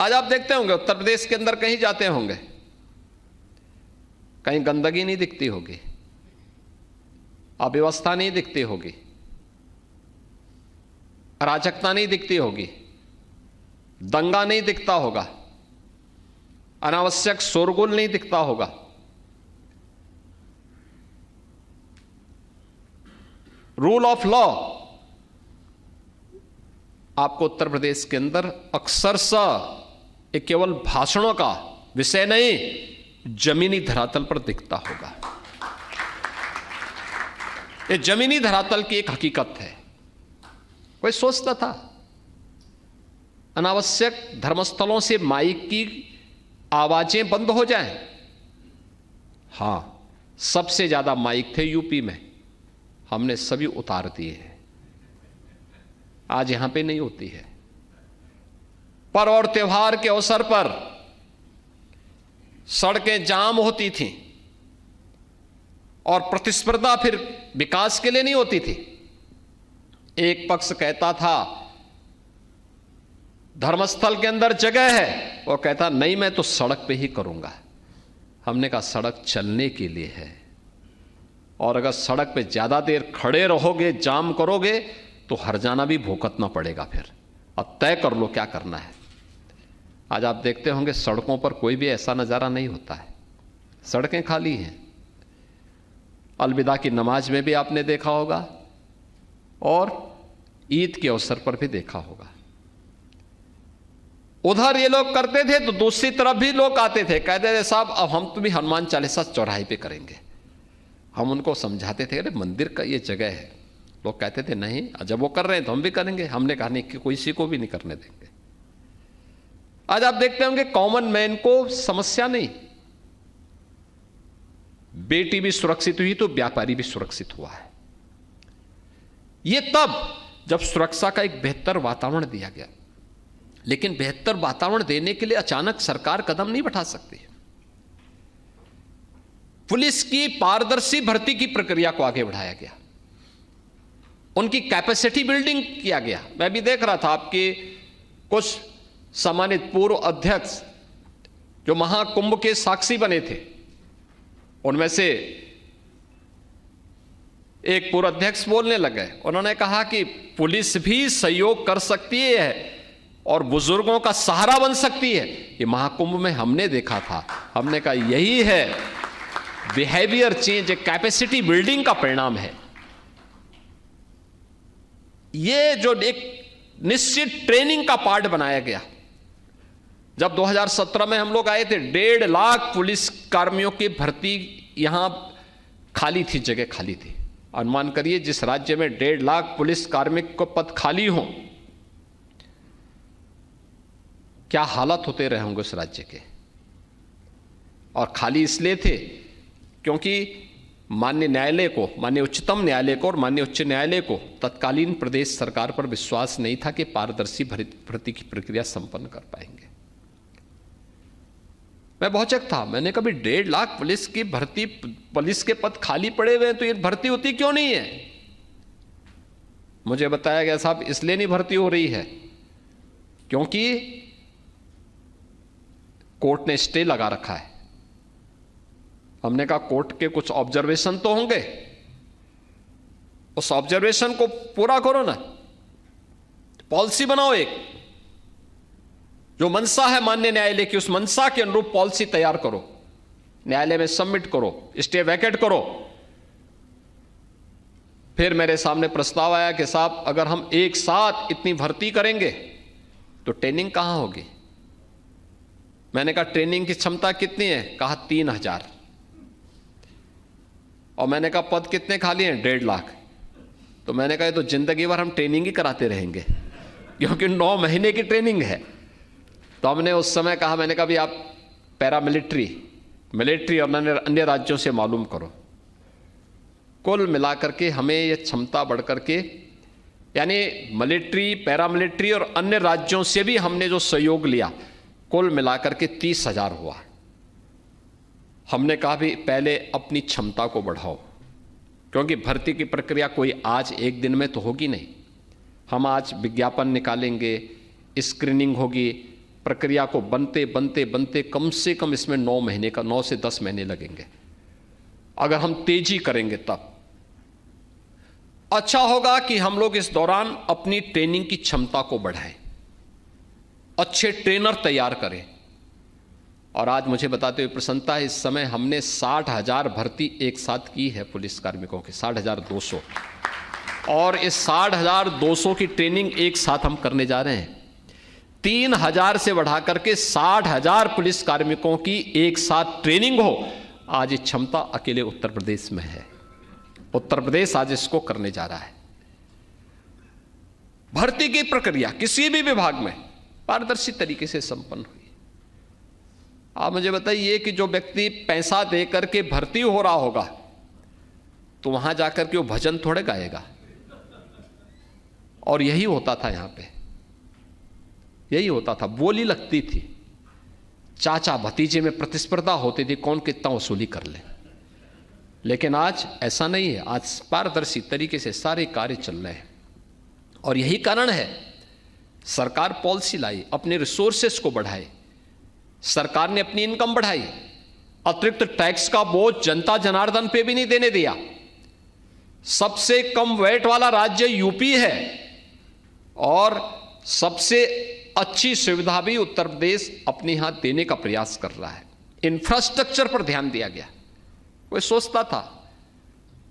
आज आप देखते होंगे उत्तर प्रदेश के अंदर कहीं जाते होंगे, कहीं गंदगी नहीं दिखती होगी, अव्यवस्था नहीं दिखती होगी, अराजकता नहीं दिखती होगी, दंगा नहीं दिखता होगा, अनावश्यक शोरगुल नहीं दिखता होगा। रूल ऑफ लॉ आपको उत्तर प्रदेश के अंदर अक्सरशः एक केवल भाषणों का विषय नहीं, जमीनी धरातल पर दिखता होगा। ये जमीनी धरातल की एक हकीकत है। कोई सोचता था अनावश्यक धर्मस्थलों से माइक की आवाजें बंद हो जाएं? हां, सबसे ज्यादा माइक थे यूपी में, हमने सभी उतार दिए हैं। आज यहां पे नहीं होती है। पर्व और त्योहार के अवसर पर सड़कें जाम होती थीं और प्रतिस्पर्धा फिर विकास के लिए नहीं होती थी। एक पक्ष कहता था धर्मस्थल के अंदर जगह है, वो कहता नहीं मैं तो सड़क पे ही करूंगा। हमने कहा सड़क चलने के लिए है, और अगर सड़क पे ज्यादा देर खड़े रहोगे, जाम करोगे तो हर्जाना भी भुगतना पड़ेगा। फिर अब तय कर लो क्या करना है। आज आप देखते होंगे सड़कों पर कोई भी ऐसा नज़ारा नहीं होता है, सड़कें खाली हैं। अलविदा की नमाज में भी आपने देखा होगा और ईद के अवसर पर भी देखा होगा। उधर ये लोग करते थे तो दूसरी तरफ भी लोग आते थे, कहते थे साहब अब हम तो भी हनुमान चालीसा चौराहे पे करेंगे। हम उनको समझाते थे अरे मंदिर का ये जगह है। लोग कहते थे नहीं, जब वो कर रहे हैं तो हम भी करेंगे। हमने कहा नहीं कि किसी को भी नहीं करने देंगे। आज आप देखते होंगे कॉमन मैन को समस्या नहीं, बेटी भी सुरक्षित हुई तो व्यापारी भी सुरक्षित हुआ है। ये तब जब सुरक्षा का एक बेहतर वातावरण दिया गया। लेकिन बेहतर वातावरण देने के लिए अचानक सरकार कदम नहीं बढ़ा सकती। पुलिस की पारदर्शी भर्ती की प्रक्रिया को आगे बढ़ाया गया, उनकी कैपेसिटी बिल्डिंग किया गया। मैं भी देख रहा था आपके कुछ सम्मानित पूर्व अध्यक्ष जो महाकुंभ के साक्षी बने थे, उनमें से एक पूर्व अध्यक्ष बोलने लगे। उन्होंने कहा कि पुलिस भी सहयोग कर सकती है और बुजुर्गों का सहारा बन सकती है। ये महाकुंभ में हमने देखा था। हमने कहा यही है बिहेवियर चेंज, कैपेसिटी बिल्डिंग का परिणाम है। ये जो एक निश्चित ट्रेनिंग का पार्ट बनाया गया। जब 2017 में हम लोग आए थे, 1.5 लाख पुलिस कर्मियों की भर्ती यहां खाली थी, जगह खाली थी। अनुमान करिए जिस राज्य में 1.5 लाख पुलिस कार्मिक को पद खाली हों, क्या हालत होते रहे होंगे उस राज्य के। और खाली इसलिए थे क्योंकि माननीय न्यायालय को, माननीय उच्चतम न्यायालय को और माननीय उच्च न्यायालय को तत्कालीन प्रदेश सरकार पर विश्वास नहीं था कि पारदर्शी भर्ती की प्रक्रिया संपन्न कर पाएंगे। मैं भौचक था, मैंने कभी 1.5 लाख पुलिस की भर्ती, पुलिस के पद खाली पड़े हुए हैं तो ये भर्ती होती क्यों नहीं है। मुझे बताया गया साहब इसलिए नहीं भर्ती हो रही है क्योंकि कोर्ट ने स्टे लगा रखा है। हमने कहा कोर्ट के कुछ ऑब्जर्वेशन तो होंगे, उस ऑब्जर्वेशन को पूरा करो ना, पॉलिसी बनाओ। एक जो मंशा है माननीय न्यायालय की, उस मंशा के अनुरूप पॉलिसी तैयार करो, न्यायालय में सबमिट करो, स्टे वैकेट करो। फिर मेरे सामने प्रस्ताव आया कि साहब अगर हम एक साथ इतनी भर्ती करेंगे तो ट्रेनिंग कहां होगी। मैंने कहा ट्रेनिंग की क्षमता कितनी है, कहा 3000। और मैंने कहा पद कितने खाली हैं, 1.5 लाख। तो मैंने कहा तो जिंदगी भर हम ट्रेनिंग ही कराते रहेंगे क्योंकि 9 महीने की ट्रेनिंग है। तो हमने उस समय कहा, मैंने कहा भी आप मिलिट्री और अन्य राज्यों से मालूम करो। कुल मिलाकर के हमें ये क्षमता बढ़ करके, यानी मिलिट्री, पैरामिलिट्री और अन्य राज्यों से भी हमने जो सहयोग लिया, कुल मिलाकर के 30,000 हुआ। हमने कहा भी पहले अपनी क्षमता को बढ़ाओ, क्योंकि भर्ती की प्रक्रिया कोई आज एक दिन में तो होगी नहीं। हम आज विज्ञापन निकालेंगे, स्क्रीनिंग होगी, प्रक्रिया को बनते बनते बनते कम से कम इसमें 9 से 10 महीने लगेंगे। अगर हम तेजी करेंगे तब अच्छा होगा कि हम लोग इस दौरान अपनी ट्रेनिंग की क्षमता को बढ़ाएं, अच्छे ट्रेनर तैयार करें। और आज मुझे बताते हुए प्रसन्नता है, इस समय हमने 60,000 भर्ती एक साथ की है पुलिस कार्मिकों की, 60,200। और इस 60,200 की ट्रेनिंग एक साथ हम करने जा रहे हैं। 3,000 से बढ़ा करके 60,000 पुलिस कार्मिकों की एक साथ ट्रेनिंग हो, आज ये क्षमता अकेले उत्तर प्रदेश में है। उत्तर प्रदेश आज इसको करने जा रहा है। भर्ती की प्रक्रिया किसी भी विभाग में पारदर्शी तरीके से संपन्न हुई। आप मुझे बताइए कि जो व्यक्ति पैसा दे करके भर्ती हो रहा होगा तो वहां जाकर के वो भजन थोड़े गाएगा। और यही होता था, यहां पे यही होता था, बोली लगती थी, चाचा भतीजे में प्रतिस्पर्धा होती थी कौन कितना वसूली कर ले। लेकिन आज ऐसा नहीं है, आज पारदर्शी तरीके से सारे कार्य चल रहे हैं। और यही कारण है सरकार पॉलिसी लाई, अपने रिसोर्सेस को बढ़ाए, सरकार ने अपनी इनकम बढ़ाई, अतिरिक्त टैक्स का बोझ जनता जनार्दन पे भी नहीं देने दिया। सबसे कम वैट वाला राज्य यूपी है और सबसे अच्छी सुविधा भी उत्तर प्रदेश अपने यहां देने का प्रयास कर रहा है। इंफ्रास्ट्रक्चर पर ध्यान दिया गया। कोई सोचता था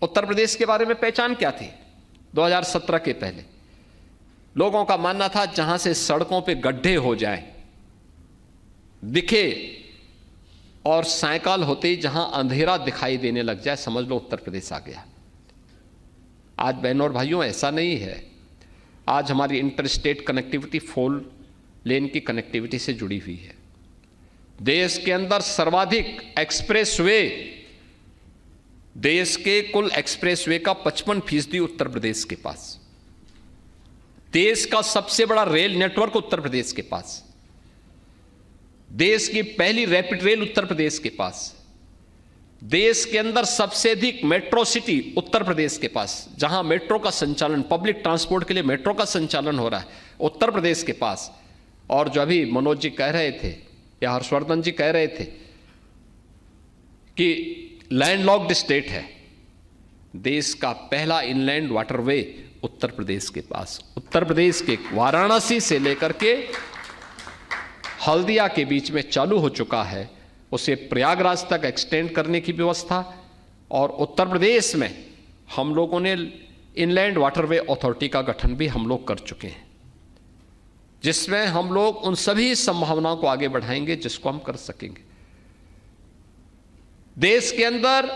उत्तर प्रदेश के बारे में पहचान क्या थी? 2017 के पहले लोगों का मानना था जहां से सड़कों पे गड्ढे हो जाए दिखे और सायकाल होते ही जहां अंधेरा दिखाई देने लग जाए, समझ लो उत्तर प्रदेश आ गया। आज बहनों और भाइयों ऐसा नहीं है। आज हमारी इंटर स्टेट कनेक्टिविटी 4 लेन की कनेक्टिविटी से जुड़ी हुई है। देश के अंदर सर्वाधिक एक्सप्रेसवे, देश के कुल एक्सप्रेसवे का 55% उत्तर प्रदेश के पास। देश का सबसे बड़ा रेल नेटवर्क उत्तर प्रदेश के पास। देश की पहली रैपिड रेल उत्तर प्रदेश के पास। देश के अंदर सबसे अधिक मेट्रो सिटी उत्तर प्रदेश के पास, जहां मेट्रो का संचालन, पब्लिक ट्रांसपोर्ट के लिए मेट्रो का संचालन हो रहा है, उत्तर प्रदेश के पास। और जो अभी मनोज जी कह रहे थे या हर्षवर्धन जी कह रहे थे कि लैंडलॉक्ड स्टेट है, देश का पहला इनलैंड वाटरवे उत्तर प्रदेश के पास। उत्तर प्रदेश के वाराणसी से लेकर के हल्दिया के बीच में चालू हो चुका है, उसे प्रयागराज तक एक्सटेंड करने की व्यवस्था। और उत्तर प्रदेश में हम लोगों ने इनलैंड वाटरवे अथॉरिटी का गठन भी हम लोग कर चुके हैं, जिसमें हम लोग उन सभी संभावनाओं को आगे बढ़ाएंगे जिसको हम कर सकेंगे। देश के अंदर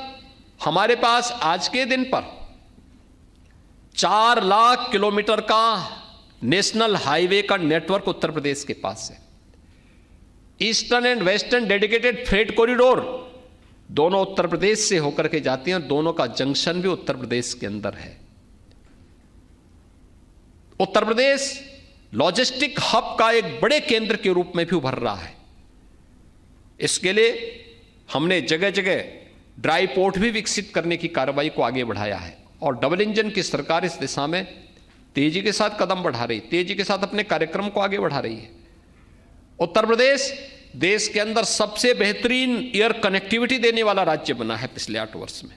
हमारे पास आज के दिन पर 4 लाख किलोमीटर का नेशनल हाईवे का नेटवर्क उत्तर प्रदेश के पास है। Eastern and western dedicated freight corridor दोनों उत्तर प्रदेश से होकर के जाती हैं, दोनों का जंक्शन भी उत्तर प्रदेश के अंदर है। उत्तर प्रदेश लॉजिस्टिक हब का एक बड़े केंद्र के रूप में भी उभर रहा है। इसके लिए हमने जगह जगह ड्राई पोर्ट भी विकसित करने की कार्रवाई को आगे बढ़ाया है। और डबल इंजन की सरकार इस दिशा में तेजी के साथ कदम बढ़ा रही, तेजी के साथ अपने कार्यक्रम को आगे बढ़ा रही है। उत्तर प्रदेश देश के अंदर सबसे बेहतरीन एयर कनेक्टिविटी देने वाला राज्य बना है पिछले 8 वर्ष में।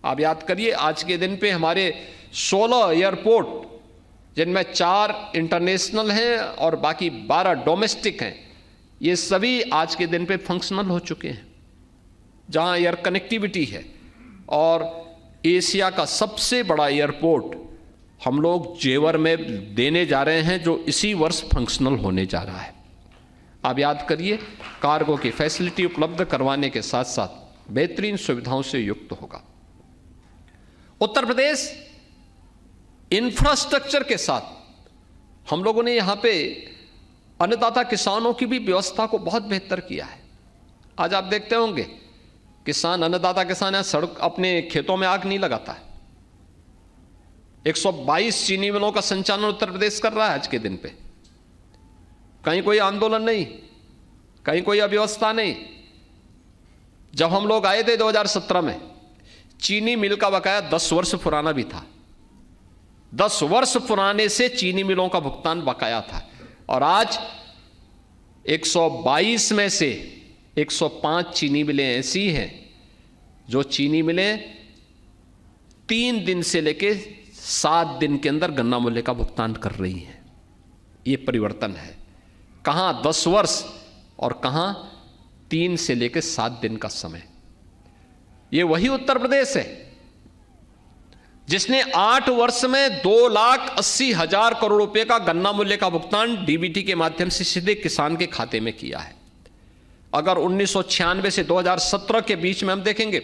आप याद करिए, आज के दिन पे हमारे 16 एयरपोर्ट, जिनमें 4 इंटरनेशनल हैं और बाकी 12 डोमेस्टिक हैं, ये सभी आज के दिन पे फंक्शनल हो चुके हैं, जहां एयर कनेक्टिविटी है। और एशिया का सबसे बड़ा एयरपोर्ट हम लोग जेवर में देने जा रहे हैं, जो इसी वर्ष फंक्शनल होने जा रहा है। आप याद करिए, कार्गो की फैसिलिटी उपलब्ध करवाने के साथ साथ बेहतरीन सुविधाओं से युक्त होगा। उत्तर प्रदेश इंफ्रास्ट्रक्चर के साथ हम लोगों ने यहां पे अन्नदाता किसानों की भी व्यवस्था को बहुत बेहतर किया है। आज आप देखते होंगे किसान, अन्नदाता किसान सड़क अपने खेतों में आग नहीं लगाता है। 122 चीनी मिलों का संचालन उत्तर प्रदेश कर रहा है आज के दिन पे। कहीं कोई आंदोलन नहीं, कहीं कोई अव्यवस्था नहीं। जब हम लोग आए थे 2017 में, चीनी मिल का बकाया 10 वर्ष पुराना भी था। 10 वर्ष पुराने से चीनी मिलों का भुगतान बकाया था। और आज 122 में से 105 चीनी मिलें ऐसी हैं जो चीनी मिलें 3 दिन से लेकर 7 दिन के अंदर गन्ना मूल्य का भुगतान कर रही हैं। ये परिवर्तन है। कहां 10 वर्ष और कहां 3 से लेकर 7 दिन का समय। ये वही उत्तर प्रदेश है जिसने 8 वर्ष में 2,80,000 करोड़ रुपए का गन्ना मूल्य का भुगतान डीबीटी के माध्यम से सीधे किसान के खाते में किया है। अगर 1996 से 2017 के बीच में हम देखेंगे,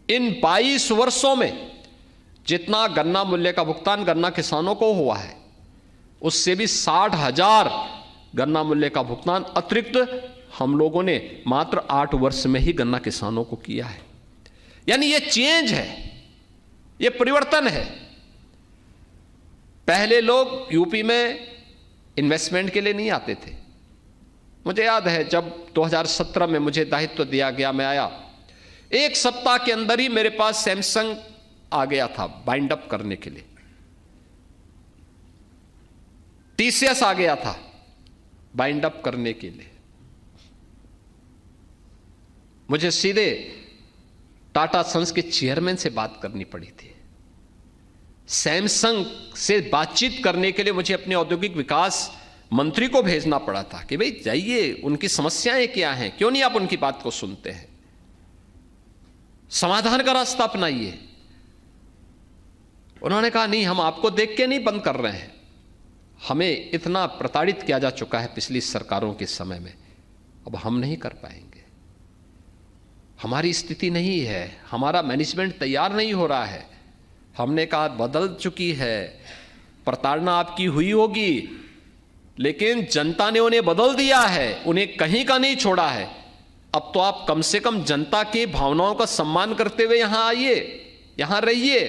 इन 22 वर्षों में जितना गन्ना मूल्य का भुगतान गन्ना किसानों को हुआ है, उससे भी 60,000 गन्ना मूल्य का भुगतान अतिरिक्त हम लोगों ने मात्र 8 वर्ष में ही गन्ना किसानों को किया है। यानी ये चेंज है, ये परिवर्तन है। पहले लोग यूपी में इन्वेस्टमेंट के लिए नहीं आते थे। मुझे याद है जब 2017 में मुझे दायित्व दिया गया, मैं आया, 1 सप्ताह के अंदर ही मेरे पास सैमसंग आ गया था बाइंड अप करने के लिए, टीसीएस आ गया था बाइंड अप करने के लिए। मुझे सीधे टाटा सन्स के चेयरमैन से बात करनी पड़ी थी। सैमसंग से बातचीत करने के लिए मुझे अपने औद्योगिक विकास मंत्री को भेजना पड़ा था कि भाई जाइए, उनकी समस्याएं क्या हैं, क्यों नहीं आप उनकी बात को सुनते हैं, समाधान का रास्ता अपनाइए। उन्होंने कहा नहीं, हम आपको देख के नहीं बंद कर रहे हैं, हमें इतना प्रताड़ित किया जा चुका है पिछली सरकारों के समय में, अब हम नहीं कर पाएंगे, हमारी स्थिति नहीं है, हमारा मैनेजमेंट तैयार नहीं हो रहा है। हमने कहा बदल चुकी है, प्रताड़ना आपकी हुई होगी, लेकिन जनता ने उन्हें बदल दिया है, उन्हें कहीं का नहीं छोड़ा है। अब तो आप कम से कम जनता की भावनाओं का सम्मान करते हुए यहां आइए, यहां रहिए।